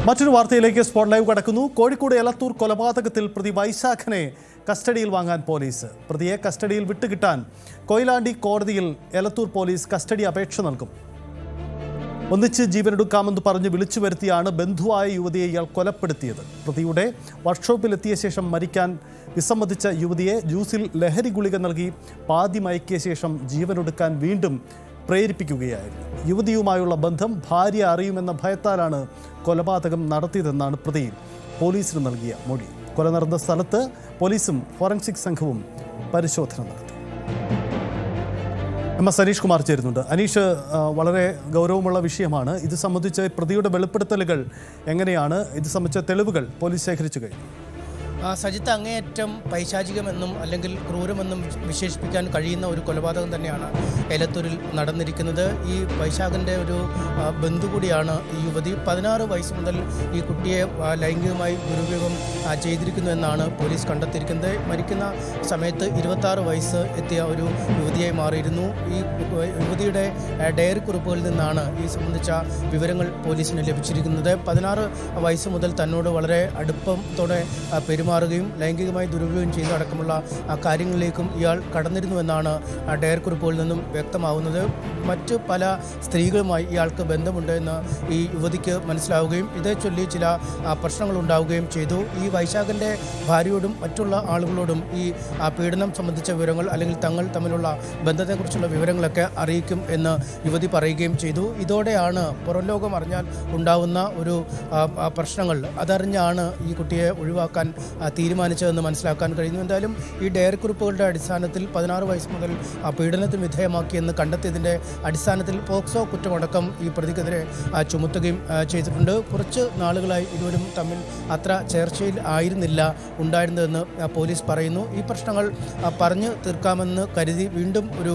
മറ്റൊരു വാർത്തയിലേക്ക് spot live കടക്കുന്നു. കോഴിക്കോട് എലത്തൂർ കൊലപാതകത്തിൽ പ്രതി വൈശാഖനെ കസ്റ്റഡിയിൽ വാങ്ങാൻ പോലീസ്. പ്രതിയെ കസ്റ്റഡിയിൽ വിട്ടുകിട്ടാൻ കൊയിലാണ്ടി കോടതിയിൽ എലത്തൂർ പോലീസ് കസ്റ്റഡി അപേക്ഷ നൽകും. ഒന്നിച്ച് ജീവനെടുക്കാമെന്ന് പറഞ്ഞ് വിളിച്ചു വരുത്തിയാണ് ബന്ധുവായ യുവതിയെ ഇയാൾ കൊലപ്പെടുത്തിയത്. പ്രതിയുടെ വർക്ക്ഷോപ്പിലെത്തിയ ശേഷം മരിക്കാൻ വിസമ്മതിച്ച യുവതിയെ ജ്യൂസിൽ ലഹരി ഗുളിക നൽകി പാതി മയക്കിയ ശേഷം ജീവനൊടുക്കാൻ വീണ്ടും പ്രേരിപ്പിക്കുകയായിരുന്നു. യുവതിയുമായുള്ള ബന്ധം ഭാര്യ അറിയുമെന്ന ഭയത്താലാണ് കൊലപാതകം നടത്തിയതെന്നാണ് പ്രതി പോലീസിന് നൽകിയ മൊഴി. കൊല നടന്ന സ്ഥലത്ത് പോലീസും ഫോറൻസിക് സംഘവും പരിശോധന നടത്തി. അനീഷ് കുമാർ ചേരുന്നുണ്ട്. അനീഷ്, വളരെ ഗൗരവമുള്ള വിഷയമാണ്. ഇത് സംബന്ധിച്ച് പ്രതിയുടെ വെളിപ്പെടുത്തലുകൾ എങ്ങനെയാണ്? ഇത് സംബന്ധിച്ച തെളിവുകൾ പോലീസ് ശേഖരിച്ചു കഴിഞ്ഞു. സജിത്ത്, അങ്ങേയറ്റം പൈശാചികമെന്നും അല്ലെങ്കിൽ ക്രൂരമെന്നും വിശേഷിപ്പിക്കാൻ കഴിയുന്ന ഒരു കൊലപാതകം തന്നെയാണ് എലത്തൂരിൽ നടന്നിരിക്കുന്നത്. ഈ വൈശാഖൻ്റെ ഒരു ബന്ധു കൂടിയാണ് ഈ യുവതി. 16 വയസ്സ് മുതൽ ഈ കുട്ടിയെ ലൈംഗികമായി ദുരുപയോഗം ചെയ്തിരിക്കുന്നു എന്നാണ് പോലീസ് കണ്ടെത്തിയിരിക്കുന്നത്. മരിക്കുന്ന സമയത്ത് 26 വയസ്സ് എത്തിയ ഒരു യുവതിയായി മാറിയിരുന്നു. ഈ യുവതിയുടെ ഡയറി കുറിപ്പുകളിൽ നിന്നാണ് ഈ സംബന്ധിച്ച വിവരങ്ങൾ പോലീസിന് ലഭിച്ചിരിക്കുന്നത്. 16 വയസ്സ് മുതൽ തന്നോട് വളരെ അടുപ്പത്തോടെ പെരുമാറുകയും ലൈംഗികമായി ദുരുപയോഗം ചെയ്തടക്കമുള്ള കാര്യങ്ങളിലേക്കും ഇയാൾ കടന്നിരുന്നുവെന്നാണ് ഡയറി കുറിപ്പുകളിൽ നിന്നും വ്യക്തമാവുന്നത്. മറ്റ് പല സ്ത്രീകളുമായി ഇയാൾക്ക് ബന്ധമുണ്ട് എന്ന് ഈ യുവതിക്ക് മനസ്സിലാവുകയും ഇതേ ചൊല്ലി ചില പ്രശ്നങ്ങൾ ഉണ്ടാവുകയും ചെയ്തു. ഈ വൈശാഖൻ്റെ ഭാര്യയോടും മറ്റുള്ള ആളുകളോടും ഈ പീഡനം സംബന്ധിച്ച വിവരങ്ങൾ അല്ലെങ്കിൽ തങ്ങൾ തമ്മിലുള്ള ബന്ധത്തെക്കുറിച്ചുള്ള വിവരങ്ങളൊക്കെ അറിയിക്കും എന്ന് യുവതി പറയുകയും ചെയ്തു. ഇതോടെയാണ് പുറം ലോകം അറിഞ്ഞാൽ ഉണ്ടാവുന്ന ഒരു പ്രശ്നങ്ങൾ അതറിഞ്ഞാണ് ഈ കുട്ടിയെ ഒഴിവാക്കാൻ തീരുമാനിച്ചതെന്ന് മനസ്സിലാക്കാൻ കഴിയുന്നു. എന്തായാലും ഈ ഡയറി കുറിപ്പുകളുടെ അടിസ്ഥാനത്തിൽ 16 വയസ്സ് മുതൽ പീഡനത്തിന് വിധേയമാക്കിയെന്ന് കണ്ടെത്തിയതിൻ്റെ അടിസ്ഥാനത്തിൽ പോക്സോ കുറ്റമടക്കം ഈ പ്രതിക്കെതിരെ ചുമത്തുകയും ചെയ്തിട്ടുണ്ട്. കുറച്ച് നാളുകളായി ഇരുവരും തമ്മിൽ അത്ര ചേർച്ചയിൽ ആയിരുന്നില്ല ഉണ്ടായിരുന്നതെന്ന് പോലീസ് പറയുന്നു. ഈ പ്രശ്നങ്ങൾ പറഞ്ഞു തീർക്കാമെന്ന് കരുതി വീണ്ടും ഒരു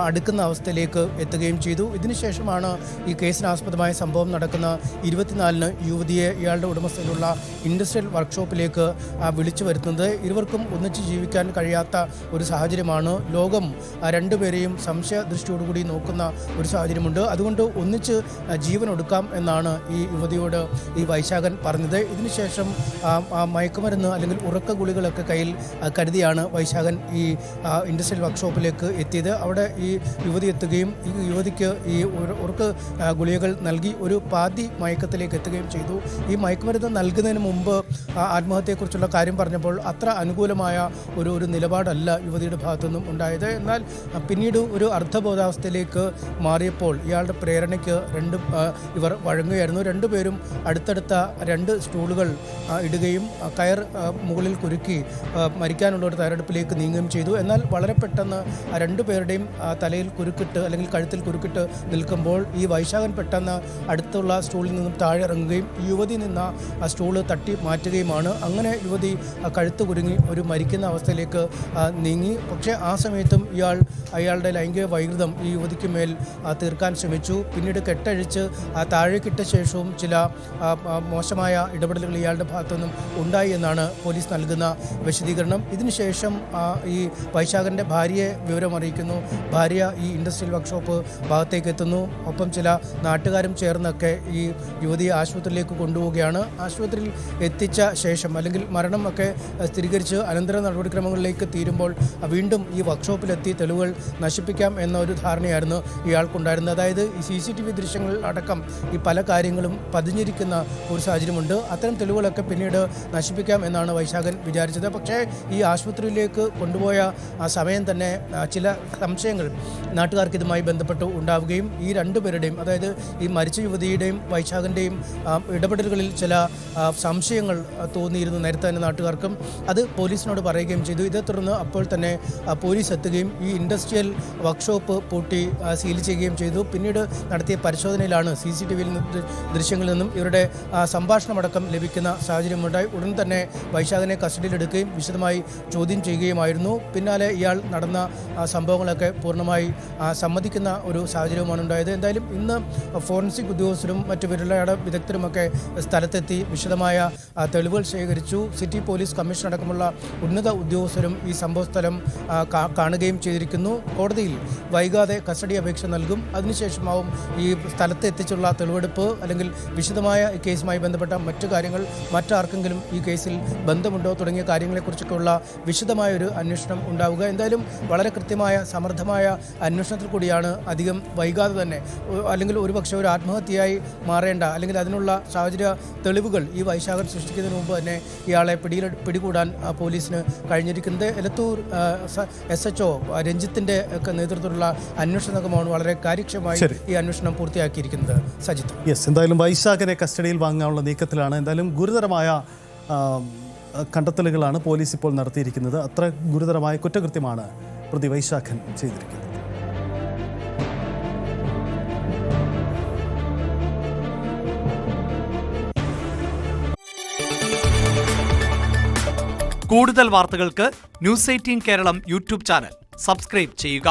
അടുക്കുന്ന അവസ്ഥയിലേക്ക് എത്തുകയും ചെയ്തു. ഇതിനുശേഷമാണ് ഈ കേസിനാസ്പദമായ സംഭവം നടക്കുന്ന 24-ന് യുവതിയെ ഇയാളുടെ ഉടമസ്ഥയിലുള്ള ഇൻഡസ്ട്രിയൽ വർക്ക്ഷോപ്പിലേക്ക് വിളിച്ചു വരുത്തുന്നത്. ഇരുവർക്കും ഒന്നിച്ച് ജീവിക്കാൻ കഴിയാത്ത ഒരു സാഹചര്യമാണ്. ലോകം രണ്ടുപേരെയും സംശയ ദൃഷ്ടിയോടുകൂടി നോക്കുന്ന ഒരു സാഹചര്യമുണ്ട്. അതുകൊണ്ട് ഒന്നിച്ച് ജീവൻ ഒടുക്കാം എന്നാണ് ഈ യുവതിയോട് ഈ വൈശാഖൻ പറഞ്ഞത്. ഇതിനുശേഷം മയക്കുമരുന്ന് അല്ലെങ്കിൽ ഉറക്ക ഗുളികളൊക്കെ കയ്യിൽ കരുതിയാണ് വൈശാഖൻ ഈ ഇൻഡസ്ട്രിയൽ വർക്ക്ഷോപ്പിലേക്ക് എത്തിയത്. അവിടെ ഈ യുവതി എത്തുകയും ഈ യുവതിക്ക് ഈ ഉറക്ക ഗുളികകൾ നൽകി ഒരു പാതി മയക്കത്തിലേക്ക് എത്തുകയും ചെയ്തു. ഈ മയക്കുമരുന്ന് നൽകുന്നതിന് മുമ്പ് ആത്മഹത്യയെക്കുറിച്ചുള്ള കാര്യം പറഞ്ഞപ്പോൾ അത്ര അനുകൂലമായ ഒരു നിലപാടല്ല യുവതിയുടെ ഭാഗത്തുനിന്നും ഉണ്ടായത്. എന്നാൽ പിന്നീട് ഒരു അർദ്ധബോധാവസ്ഥയിലേക്ക് മാറിയപ്പോൾ ഇയാളുടെ പ്രേരണയ്ക്ക് ഇവർ വഴങ്ങുകയായിരുന്നു. രണ്ടുപേരും അടുത്തടുത്ത 2 സ്റ്റൂളുകൾ ഇടുകയും കയർ മുകളിൽ കുരുക്കി മരിക്കാനുള്ള ഒരു തയ്യാറെടുപ്പിലേക്ക് നീങ്ങുകയും ചെയ്തു. എന്നാൽ വളരെ പെട്ടെന്ന് രണ്ടുപേരുടെയും തലയിൽ കുരുക്കിട്ട് അല്ലെങ്കിൽ കഴുത്തിൽ കുരുക്കിട്ട് നിൽക്കുമ്പോൾ ഈ വൈശാഖൻ പെട്ടെന്ന് അടുത്തുള്ള സ്റ്റൂളിൽ നിന്നും താഴെ ഇറങ്ങുകയും യുവതി നിന്ന ആ സ്റ്റൂള് തട്ടി മാറ്റുകയുമാണ്. അങ്ങനെ യുവതി കഴുത്ത് കുരുങ്ങി ഒരു മരിക്കുന്ന അവസ്ഥയിലേക്ക് നീങ്ങി. പക്ഷേ ആ സമയത്തും അയാളുടെ ലൈംഗിക വൈകൃതം ഈ യുവതിക്ക് മേൽ തീർക്കാൻ ശ്രമിച്ചു. പിന്നീട് കെട്ടഴിച്ച് താഴേക്കിട്ട ശേഷവും ചില മോശമായ ഇടപെടലുകൾ ഇയാളുടെ ഭാഗത്തുനിന്നും ഉണ്ടായി എന്നാണ് പോലീസ് നൽകുന്ന വിശദീകരണം. ഇതിനുശേഷം ഈ വൈശാഖൻ്റെ ഭാര്യയെ വിവരം അറിയിക്കുന്നു. ഭാര്യ ഈ ഇൻഡസ്ട്രിയൽ വർക്ക്ഷോപ്പ് ഭാഗത്തേക്ക് എത്തുന്നു. ഒപ്പം ചില നാട്ടുകാരും ചേർന്നൊക്കെ ഈ യുവതിയെ ആശുപത്രിയിലേക്ക് കൊണ്ടുപോവുകയാണ്. ആശുപത്രിയിൽ എത്തിച്ച ശേഷം അല്ലെങ്കിൽ മരണം ഒക്കെ സ്ഥിരീകരിച്ച് അനന്തര നടപടിക്രമങ്ങളിലേക്ക് തീരുമ്പോൾ വീണ്ടും ഈ വർക്ക്ഷോപ്പിലെത്തി തെളിവുകൾ നശിപ്പിക്കാം എന്ന ഒരു ധാരണയായിരുന്നു ഇയാൾക്കുണ്ടായിരുന്നത്. അതായത് ഈ CCTV ദൃശ്യങ്ങൾ അടക്കം ഈ പല കാര്യങ്ങളും പതിഞ്ഞിരിക്കുന്ന ഒരു സാഹചര്യമുണ്ട്. അത്തരം തെളിവുകളൊക്കെ പിന്നീട് നശിപ്പിക്കാം എന്നാണ് വൈശാഖൻ വിചാരിച്ചത്. പക്ഷേ ഈ ആശുപത്രിയിലേക്ക് കൊണ്ടുപോയ ആ സമയം തന്നെ ചില സംശയങ്ങൾ നാട്ടുകാർക്ക് ഇതുമായി ബന്ധപ്പെട്ട് ഉണ്ടാവുകയും ഈ രണ്ടുപേരുടെയും, അതായത് ഈ മരിച്ച യുവതിയുടെയും വൈശാഖൻ്റെയും ഇടപെടലുകളിൽ ചില സംശയങ്ങൾ തോന്നിയിരുന്നു നേരത്തെ തന്നെ നാട്ടുകാർക്കും. അത് പോലീസിനോട് പറയുകയും ചെയ്തു. ഇതേ തുടർന്ന് അപ്പോൾ തന്നെ പോലീസ് എത്തുകയും ഈ ഇൻഡസ്ട്രിയൽ വർക്ക്ഷോപ്പ് പൂട്ടി സീൽ ചെയ്യുകയും ചെയ്തു. പിന്നീട് നടത്തിയ പരിശോധനയിലാണ് CCTV ദൃശ്യങ്ങളിൽ നിന്നും ഇവരുടെ സംഭാഷണമടക്കം ലഭിക്കുന്ന സാഹചര്യമുണ്ടായി. ഉടൻ തന്നെ വൈശാഖനെ കസ്റ്റഡിയിലെടുക്കുകയും വിശദമായി ചോദ്യം ചെയ്യുകയുമായിരുന്നു. പിന്നാലെ ഇയാൾ നടന്ന സംഭവങ്ങളൊക്കെ പൂർണ്ണമായി സമ്മതിക്കുന്ന ഒരു സാഹചര്യവുമാണ് ഉണ്ടായത്. എന്തായാലും ഇന്ന് ഫോറൻസിക് ഉദ്യോഗസ്ഥരും മറ്റു വിരലട വിദഗ്ധരുമൊക്കെ സ്ഥലത്തെത്തി വിശദമായ തെളിവുകൾ ശേഖരിച്ചു. CCTV സിറ്റി പോലീസ് കമ്മീഷൻ അടക്കമുള്ള ഉന്നത ഉദ്യോഗസ്ഥരും ഈ സംഭവസ്ഥലം കാണുകയും ചെയ്തിരിക്കുന്നു. കോടതിയിൽ വൈകാതെ കസ്റ്റഡി അപേക്ഷ നൽകും. അതിനുശേഷമാവും ഈ സ്ഥലത്ത് എത്തിച്ചുള്ള തെളിവെടുപ്പ് അല്ലെങ്കിൽ വിശദമായ കേസുമായി ബന്ധപ്പെട്ട മറ്റു കാര്യങ്ങൾ, മറ്റാർക്കെങ്കിലും ഈ കേസിൽ ബന്ധമുണ്ടോ തുടങ്ങിയ കാര്യങ്ങളെക്കുറിച്ചൊക്കെയുള്ള വിശദമായൊരു അന്വേഷണം ഉണ്ടാവുക. എന്തായാലും വളരെ കൃത്യമായ സമർത്ഥമായ അന്വേഷണത്തിൽ കൂടിയാണ് അധികം വൈകാതെ തന്നെ, അല്ലെങ്കിൽ ഒരുപക്ഷെ ഒരു ആത്മഹത്യയായി മാറേണ്ട അല്ലെങ്കിൽ അതിനുള്ള സാഹചര്യ തെളിവുകൾ ഈ വൈശാഖൻ സൃഷ്ടിക്കുന്നതിന് മുമ്പ് തന്നെ ഇയാളെ പിടികൂടാൻ പോലീസിന് കഴിഞ്ഞിരിക്കുന്നത്. എലത്തൂർ SHO രഞ്ജിത്തിന്റെ ഒക്കെ നേതൃത്വത്തിലുള്ള അന്വേഷണ സംഘമാണ് വളരെ കാര്യക്ഷമമായി ഈ അന്വേഷണം പൂർത്തിയാക്കിയിരിക്കുന്നത്. സജിത്ത്, എന്തായാലും വൈശാഖനെ കസ്റ്റഡിയിൽ വാങ്ങാനുള്ള നീക്കത്തിലാണ്. എന്തായാലും ഗുരുതരമായ കണ്ടെത്തലുകളാണ് പോലീസ് ഇപ്പോൾ നടത്തിയിരിക്കുന്നത്. അത്ര ഗുരുതരമായ കുറ്റകൃത്യമാണ് പ്രതി വൈശാഖൻ ചെയ്തിരിക്കുന്നത്. കൂടുതൽ വാർത്തകൾക്ക് News 18 Keralam YouTube channel subscribe ചെയ്യുക.